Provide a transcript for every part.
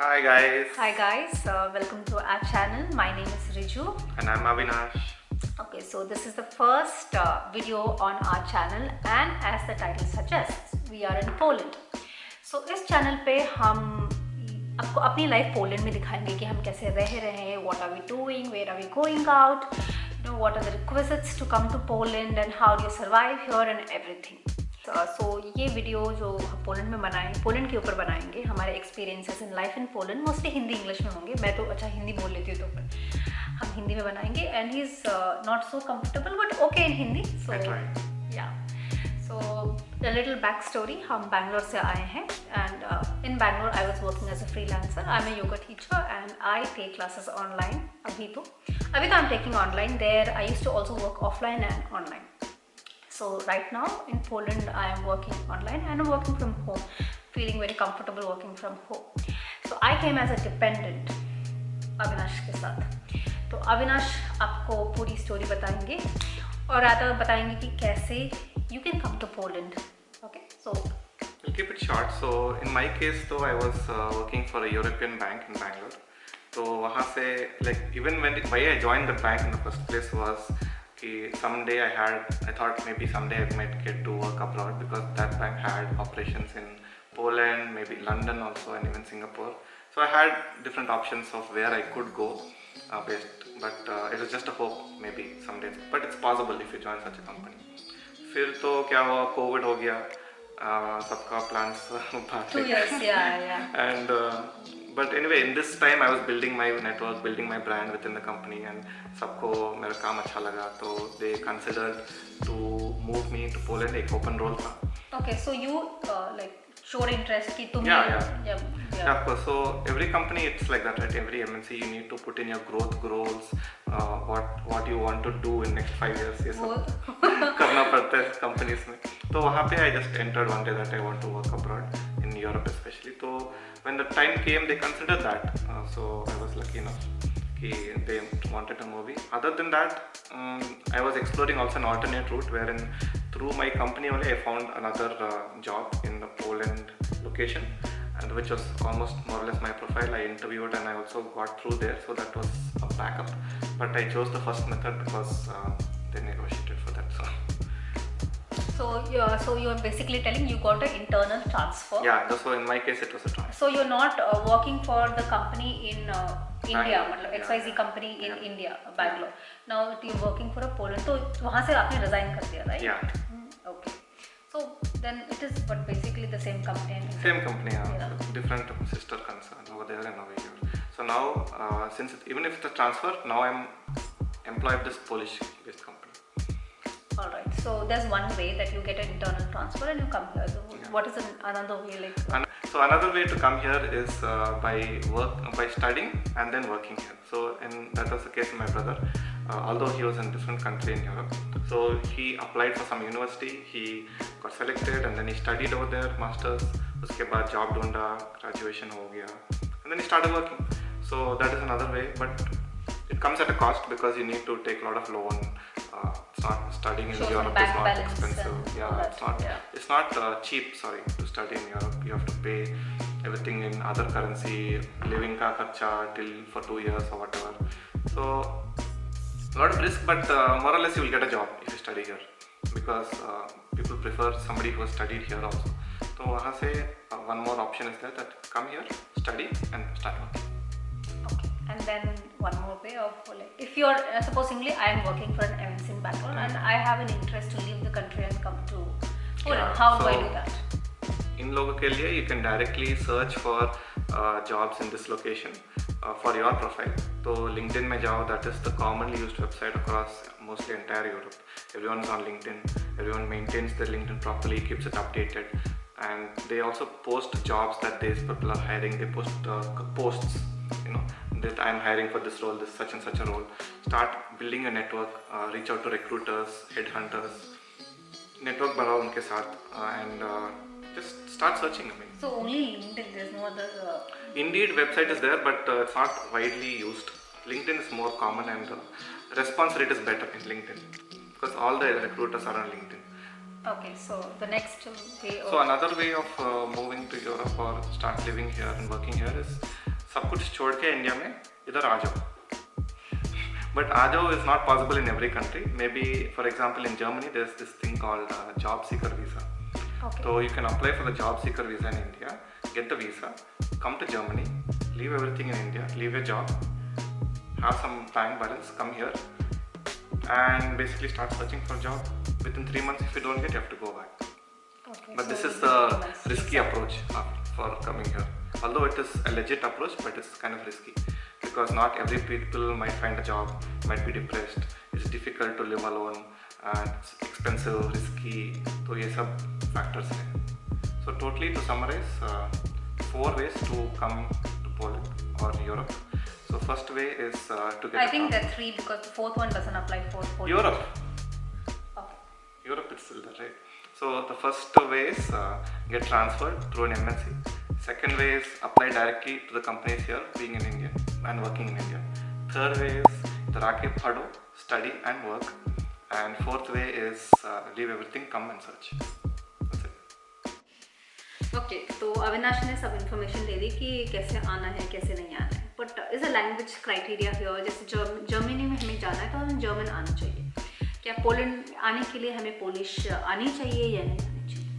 Hi guys, Hi guys, welcome to our channel. My name is Riju. and I'm Avinash. Okay, so this is the first video on our channel and as the title suggests, we are in Poland. So इस channel पे हम आपको अपनी life Poland में दिखाएंगे कि हम कैसे रह रहे हैं, what are we doing, where are we going out, what are the requisites to come to Poland and how do you survive here and everything. So ये वीडियो जो पोलैंड में बनाएंगे, पोलैंड के ऊपर बनाएंगे, हमारे experiences in life in Poland, mostly Hindi English में होंगे. मैं तो अच्छा हिंदी बोल लेती हूँ तो हम हिंदी में बनाएंगे and he is not so comfortable but okay in Hindi. So yeah so a little back story. हम बैंगलोर से आए हैं and in Bangalore I was working as a freelancer. I am a yoga teacher and I take classes online. अभी तो I am taking online. There I used to also work offline and online. So right now in Poland I am working online and I'm working from home, feeling very comfortable working from home. So I came as a dependent Avinash के साथ. तो अविनाश आपको पूरी story बताएंगे और आगे बताएंगे कि कैसे you can come to Poland. Okay, so I'll keep it short. So in my case, though, I was working for a European bank in Bangalore. So वहाँ से even why I joined the bank in the first place was someday I thought maybe someday I might get to work abroad because that bank had operations in Poland, maybe London also, and even Singapore. So I had different options of where I could go but it was just a hope maybe someday. But it's possible if you join such a company. फिर तो क्या हुआ, Covid हो गया, सबका plans 2 years, yeah. And but anyway, in this time I was building my network, building my brand within the company, and सबको मेरा काम अच्छा लगा तो they considered to move me to Poland. एक open role था. Okay, so you showed interest कि तुम yeah, of course. So every company it's like that, right? Every MNC you need to put in your growth goals, what you want to do in next 5 years. ये सब करना पड़ता है companies में. तो वहाँ पे I just entered one day that I want to work abroad in Europe especially. So when the time came, they considered that. So I was lucky enough that they wanted to move me. Other than that, I was exploring also an alternate route wherein through my company only I found another job in the Poland location, and which was almost more or less my profile. I interviewed and I also got through there, so that was a backup. But I chose the first method because they negotiated for that. So you're basically telling you got an internal transfer. Yeah, so in my case it was a transfer. So you're not working for the company in India, मतलब XYZ company in India, Bangalore. Now you're working for a Poland. तो वहाँ से आपने resign कर दिया, right? Yeah. Okay. So then it is but basically the same company. Same company, yeah. So different sister concern over there and over here. So now, even if it's a transfer, now I'm employed of this Polish-based company. Alright, so there's one way that you get an internal transfer and you come here. So what is another way So another way to come here is by studying and then working here. So that was the case of my brother. Although he was in a different country in Europe, so he applied for some university, he got selected and then he studied over there, masters. उसके बाद job ढूंढा, graduation हो गया, and then he started working. So that is another way, but it comes at a cost because you need to take a lot of loan. It's not studying in Europe is not expensive. It's not cheap. Sorry, to study in Europe, you have to pay everything in other currency, living ka kharcha till for 2 years or whatever. So a lot of risk, but more or less you will get a job if you study here because people prefer somebody who has studied here also. So वहाँ से one more option is there that come here, study and start working. And then one more way of if you're supposingly I am working for an MNC in Bangalore and I have an interest to leave the country and come to Poland. How do I do that? इन लोगों के लिए you can directly search for jobs in this location for your profile. तो LinkedIn में जाओ, that is the commonly used website across mostly entire Europe. Everyone is on LinkedIn. Everyone maintains their LinkedIn properly, keeps it updated, and they also post jobs that these people are hiring. They post posts, that I'm hiring for this role, this such and such a role. Start building a network, reach out to recruiters, headhunters, network बनाओ उनके साथ, and just start searching. So only LinkedIn, there's no other. Indeed, website is there, but it's not widely used. LinkedIn is more common, and response rate is better in LinkedIn because all the recruiters are on LinkedIn. Okay, so the next way. So another way of moving to Europe or start living here and working here is सब कुछ छोड़ के India में इधर आ जाओ. But आ जाओ is not possible in every country. Maybe for example in Germany there's this thing called job seeker visa. Okay. So you can apply for the job seeker visa in India, get the visa, come to Germany, leave everything in India, leave your job, have some bank balance, come here, and basically start searching for a job. Within 3 months, if you don't get, you have to go back. Okay, But so this is within the 3 months, risky exactly. approach for coming here. Although it is a legit approach, but it's kind of risky because not every people might find a job, might be depressed. It's difficult to live alone, and it's expensive, risky. So ये सब factors हैं. So totally to summarize, 4 ways to come to Poland or Europe. So first way is to get I a think job. there are 3 because the 4th one doesn't apply for Poland. Europe. Okay. Europe is still there, right? So the first way is get transferred through an MNC. Second way is apply directly to the companies here, being in India and working in India. Third way is Tarake Phado, study and work. And fourth way is leave everything, come and search. That's it. Okay तो अविनाश ने सब information दे दी कि कैसे आना है कैसे नहीं आना है but is a language criteria here जैसे जर्मनी में हमें जाना है तो हमें जर्मन आना चाहिए क्या पोलैंड आने के लिए हमें पोलिश आनी चाहिए या नहीं आनी चाहिए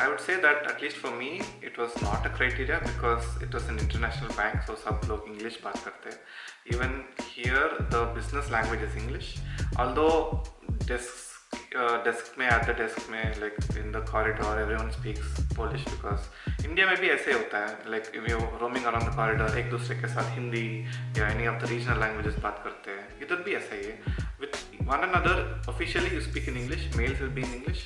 I would say that at least for me it was not a criteria because it was an international bank, so सब लोग English बात करते हैं. Even here the business language is English. Although desk में at the desk में like in the corridor everyone speaks Polish because India में भी ऐसे होता है like if you roaming around the corridor एक दूसरे के साथ हिंदी या any of the regional languages बात करते हैं. इधर भी ऐसा ही है. With one another officially you speak in English, mails will be in English.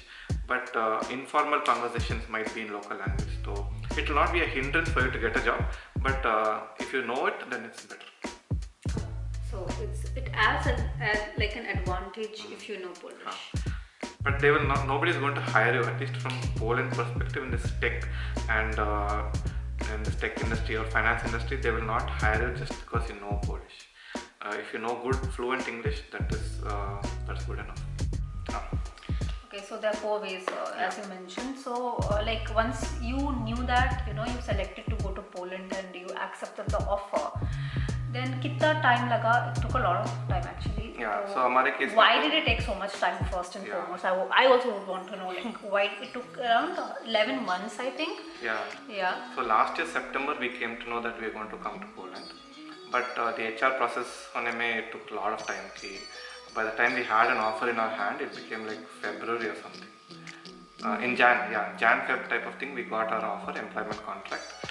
But informal conversations might be in local language, so it will not be a hindrance for you to get a job. But if you know it, then it's better. So it adds like an advantage if you know Polish. But they will not. Nobody is going to hire you, at least from Poland perspective, in this tech and in this tech industry or finance industry. They will not hire you just because you know Polish. If you know good fluent English, that's good enough. Okay, so there are 4 ways as you mentioned. So like once you knew that you selected to go to Poland and you accepted the offer, then कितना time लगा? It took a lot of time actually. Yeah. So हमारे case why did it take so much time first and foremost? I also would want to know like why it took around 11 months I think. Yeah. Yeah. So last year September we came to know that we are going to come to Poland, but the HR process होने में it took a lot of time. By the time we had an offer in our hand, it became like February or something. In Jan-Feb type of thing, we got our offer, employment contract.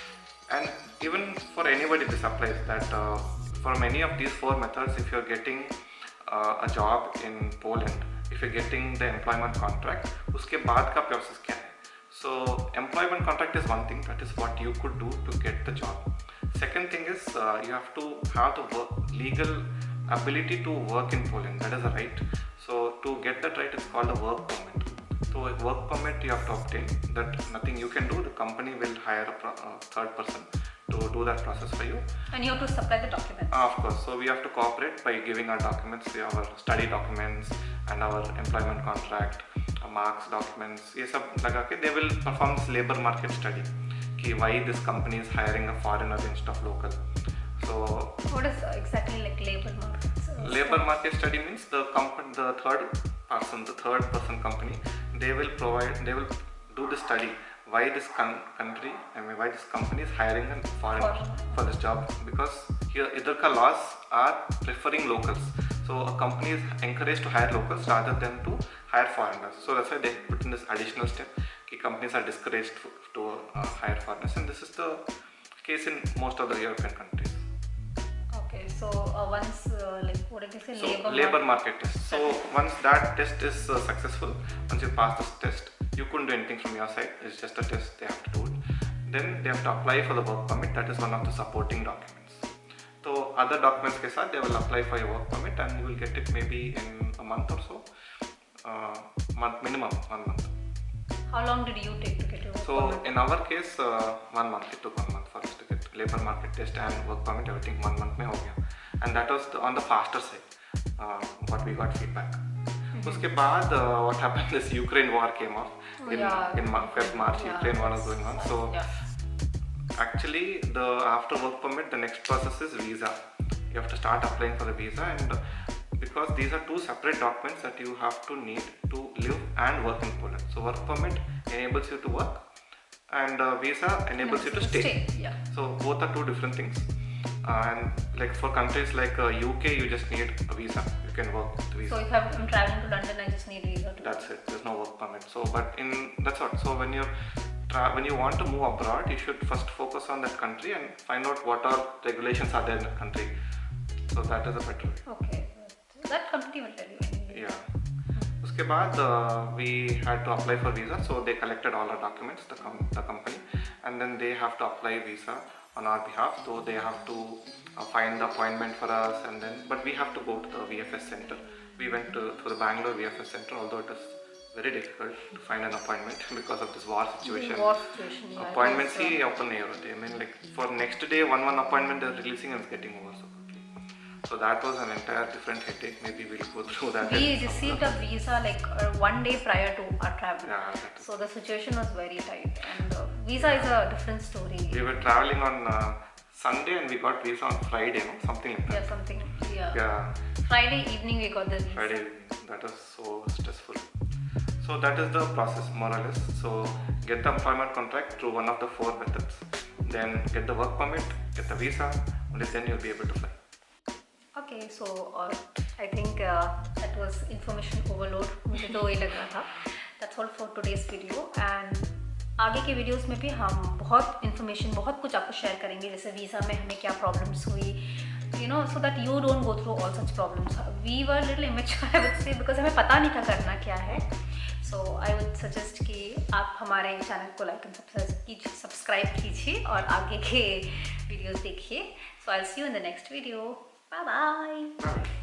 And even for anybody this applies that for many of these 4 methods, if you're getting a job in Poland, if you're getting the employment contract, उसके बाद का process क्या है? So employment contract is one thing, that is what you could do to get the job. Second thing is you have to have the legal ability to work in Poland. That is a right. So to get that right, it's called a work permit. So a work permit you have to obtain. That nothing you can do. The company will hire a third person to do that process for you. And you have to supply the documents. Of course. So we have to cooperate by giving our documents, our study documents and our employment contract, marks documents. ये सब लगा के they will perform this labor market study कि why this company is hiring a foreigner instead of local. So what is exactly like labor markets? Labor market study means the third person company, they will do the study why this why this company is hiring a foreigner for this job, because here idhar ka laws are preferring locals. So a company is encouraged to hire locals rather than to hire foreigners. So that's why they put in this additional step कि companies are discouraged to hire foreigners, and this is the case in most of the European countries. Okay, so once like what did you say? So labor market test. So once that test is successful, once you pass this test, you couldn't do anything from your side. It's just a test. They have to do it. Then they have to apply for the work permit. That is one of the supporting documents. So other documents के साथ they will apply for your work permit and you will get it maybe in a month or so. Minimum 1 month. How long did you take to get your work permit? So in our case 1 month. It took 1 month for us to get labor market test and work permit. Everything 1 month में हो गया. And that was on the faster side. What we got feedback. उसके बाद what happened? This Ukraine war came off in March. Ukraine war was going on. So Actually, the after work permit, the next process is visa. You have to start applying for the visa, and because these are two separate documents that you have to need to live and work in Poland. So work permit enables you to work, and visa enables you to stay. Yeah. So both are two different things. And like for countries like UK, you just need a visa. You can work with visa. So if I'm traveling to London, I just need visa to. That's it. There's no work permit. So, but in that's what. So when you want to move abroad, you should first focus on that country and find out what all regulations are there in that country. So that is a better way. Okay. That company will tell you anyway. Yeah. उसके बाद we had to apply for visa. So they collected all our documents, the company, and then they have to apply visa on our behalf. So they have to find the appointment for us, and then but we have to go to the VFS center. We went to the Bangalore VFS center, although it is very difficult to find an appointment because of this war situation. War situation, yeah. Appointments he open नहीं हो रहे थे. I mean, like for next day, one appointment they're releasing and it's getting over so quickly. So that was an entire different headache. Maybe we'll go through that. We received a visa like 1 day prior to our travel. Yeah, that is. So the situation was very tight, and visa is a different story. We were traveling on Sunday and we got visa on Friday, no? Something like that. Yeah, something. Yeah. Yeah, Friday evening we got the visa. Friday. That was so stressful. So that is the process more or less. So get the employment contract through one of the 4 methods. Then get the work permit, get the visa, only then you'll be able to fly. Okay, so I think that was information overload. मुझे तो वही लग रहा था. That's all for today's video. And आगे के videos में भी हम बहुत इन्फॉर्मेशन बहुत कुछ आपको शेयर करेंगे, जैसे वीज़ा में हमें क्या प्रॉब्लम्स हुई, you know, so that you don't go through all such problems. We were a little immature, I would say, because हमें पता नहीं था करना क्या है. So I would suggest कि आप हमारे चैनल को लाइक एंड सब्सक्राइब कीजिए और आगे के वीडियोस देखिए. So I'll see you in the next video. Bye bye.